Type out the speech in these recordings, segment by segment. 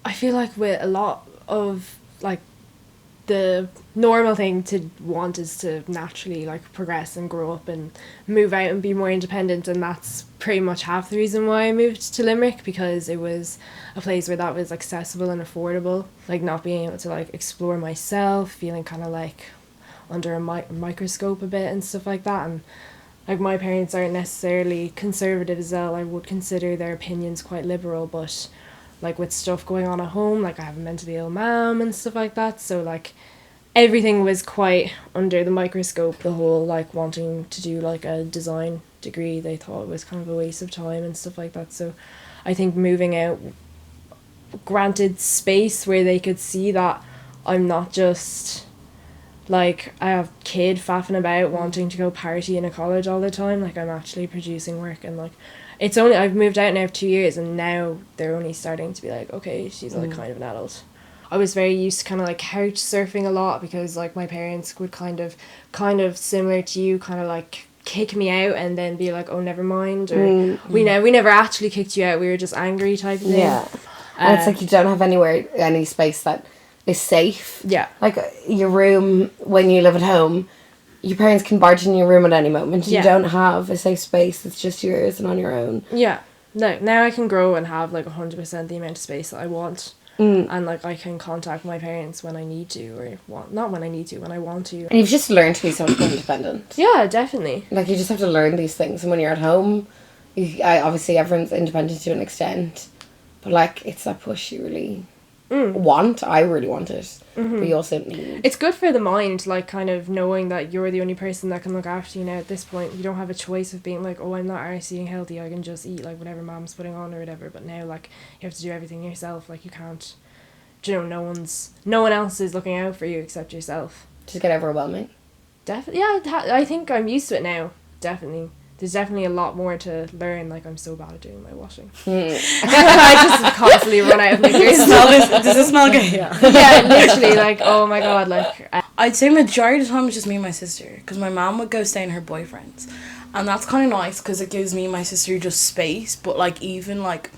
I feel like with a lot of, like, the normal thing to want is to naturally, like, progress and grow up and move out and be more independent, and that's pretty much half the reason why I moved to Limerick, because it was a place where that was accessible and affordable. Like, not being able to, like, explore myself, feeling kind of like under a microscope a bit and stuff like that. And like, my parents aren't necessarily conservative as well. I would consider their opinions quite liberal, but like, with stuff going on at home, like, I have a mentally ill mom and stuff like that, so like, everything was quite under the microscope. The whole, like, wanting to do like a design degree, they thought it was kind of a waste of time and stuff like that. So I think moving out granted space where they could see that I'm not just like a kid faffing about wanting to go party in a college all the time. Like, I'm actually producing work, and like, it's only, I've moved out now for 2 years, and now they're only starting to be like, okay, she's like kind of an adult. I was very used to kind of like couch surfing a lot, because like my parents would kind of similar to you, kind of like kick me out and then be like, oh, never mind, or we never actually kicked you out, we were just angry type of thing. Yeah. And it's like you don't have any space that is safe. Yeah. Like, your room, when you live at home, your parents can barge in your room at any moment. Yeah. You don't have a safe space that's just yours and on your own. Yeah. No, now I can grow and have like 100% the amount of space that I want. And like, I can contact my parents when I need to, or not when I need to, when I want to. And you've just learned to be so independent. Yeah, definitely. Like, you just have to learn these things, and when you're at home, obviously everyone's independent to an extent, but like, it's that push you really want. I really want it, but you also need. It's good for the mind, like, kind of knowing that you're the only person that can look after you now. At this point, you don't have a choice of being like, oh, I'm not eating healthy, I can just eat like whatever mom's putting on or whatever. But now, like, you have to do everything yourself. Like, you can't, you know, no one else is looking out for you except yourself. Just get overwhelming. Definitely. Yeah, I think I'm used to it now. Definitely. There's definitely a lot more to learn. Like, I'm so bad at doing my washing. I just constantly run out of liquor. Does it smell good? Yeah, literally, like, oh my god, like. I'd say majority of the time it's just me and my sister, because my mom would go stay in her boyfriend's, and that's kind of nice because it gives me and my sister just space. But like, even like,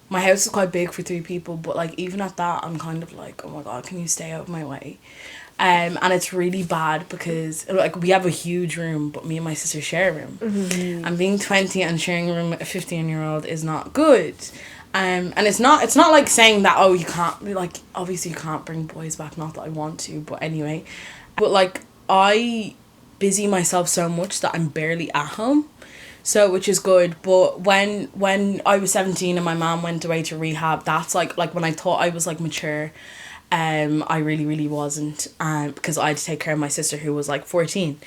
my house is quite big for 3 people, but like, even at that, I'm kind of like, oh my god, can you stay out of my way? And it's really bad because like, we have a huge room, but me and my sister share a room. And being 20 and sharing a room with a 15-year-old is not good. And it's not like saying that, oh, you can't, like, obviously you can't bring boys back, not that I want to, but anyway. But like, I busy myself so much that I'm barely at home, so, which is good. But when I was 17 and my mom went away to rehab, that's like when I thought I was like mature, I really wasn't, because I had to take care of my sister who was like 14.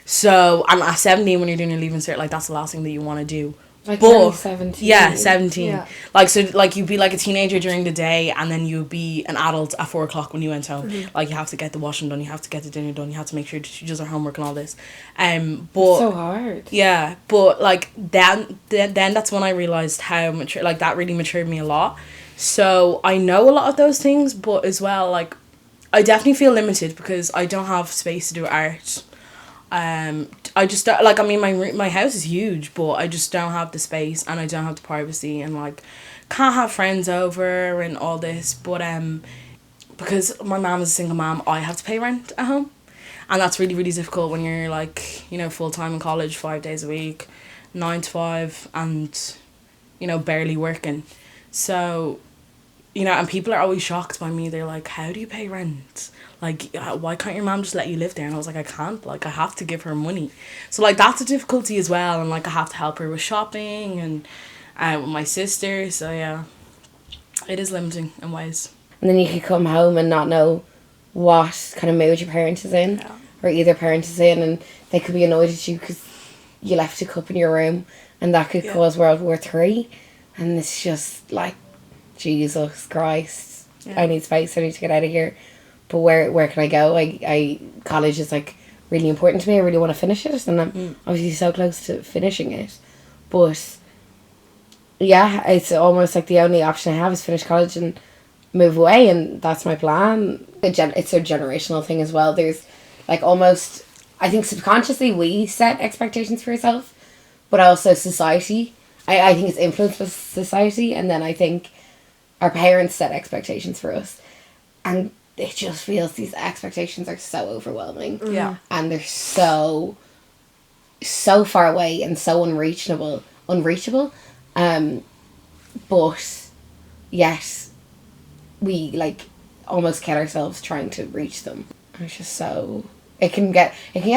So, and at 17, when you're doing your leaving cert, like, that's the last thing that you want to do. Like, but 17. Yeah, 17. Yeah. Like, so, like, you'd be like a teenager during the day, and then you'd be an adult at 4 o'clock when you went home. Like, you have to get the washing done, you have to get the dinner done, you have to make sure she does her homework and all this. But It's so hard. Yeah, but like, then that's when I realized how mature, like, that really matured me a lot. So I know a lot of those things, but as well, like, I definitely feel limited because I don't have space to do art. I just don't, like, I mean, my house is huge, but I just don't have the space, and I don't have the privacy, and like, can't have friends over and all this. But because my mom is a single mom, I have to pay rent at home, and that's really difficult when you're like, you know, full time in college, 5 days a week, 9 to 5, and, you know, barely working. So, you know, and people are always shocked by me. They're like, how do you pay rent? Like, why can't your mom just let you live there? And I was like, I can't. Like, I have to give her money. So, like, that's a difficulty as well. And, like, I have to help her with shopping and with my sister. So, yeah, it is limiting in ways. And then you could come home and not know what kind of mood your parent is in. Yeah. Or either parent is in. And they could be annoyed at you because you left a cup in your room. And that could cause World War III. And it's just like, Jesus Christ, I need space, I need to get out of here. But where can I go? I college is like really important to me. I really want to finish it, and I'm obviously so close to finishing it. But yeah, it's almost like the only option I have is finish college and move away, and that's my plan. It's a generational thing as well. There's like almost, I think subconsciously we set expectations for ourselves, but also society. I think it's influenced by society, and then I think our parents set expectations for us, and it just feels these expectations are so overwhelming. Yeah. And they're so far away and so unreachable. But yet we like almost kill ourselves trying to reach them. It's just so it can get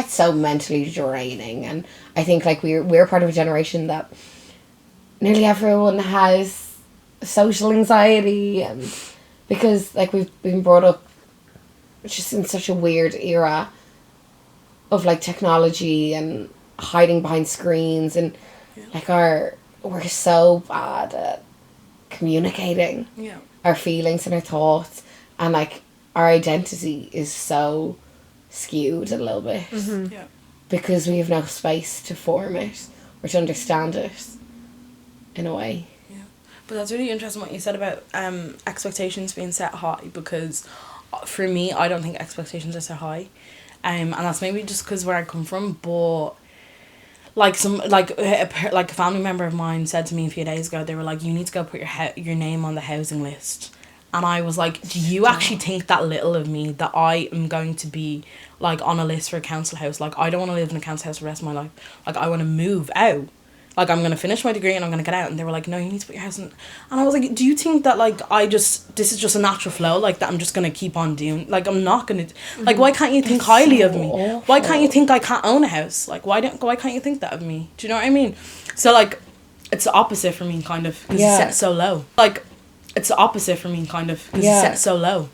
so mentally draining. And I think like we're part of a generation that nearly everyone has social anxiety, and because like we've been brought up just in such a weird era of like technology and hiding behind screens, and like we're so bad at communicating our feelings and our thoughts, and like our identity is so skewed a little bit because we have no space to form it or to understand it in a way. But that's really interesting what you said about expectations being set high, because for me, I don't think expectations are so high, and that's maybe just because where I come from. But like a family member of mine said to me a few days ago, they were like, you need to go put your name on the housing list. And I was like, do you actually think that little of me, that I am going to be like on a list for a council house? Like, I don't want to live in a council house for the rest of my life. Like, I want to move out. Like, I'm going to finish my degree and I'm going to get out. And they were like, no, you need to put your house in. And I was like, do you think that, like, this is just a natural flow? Like, that I'm just going to keep on doing? Like, I'm not going to... Like, why can't you think highly of me? Awful. Why can't you think I can't own a house? Like, why can't you think that of me? Do you know what I mean? So, like, it's the opposite for me, kind of. Because it's set so low. Like, it's the opposite for me, kind of. Because it's set so low.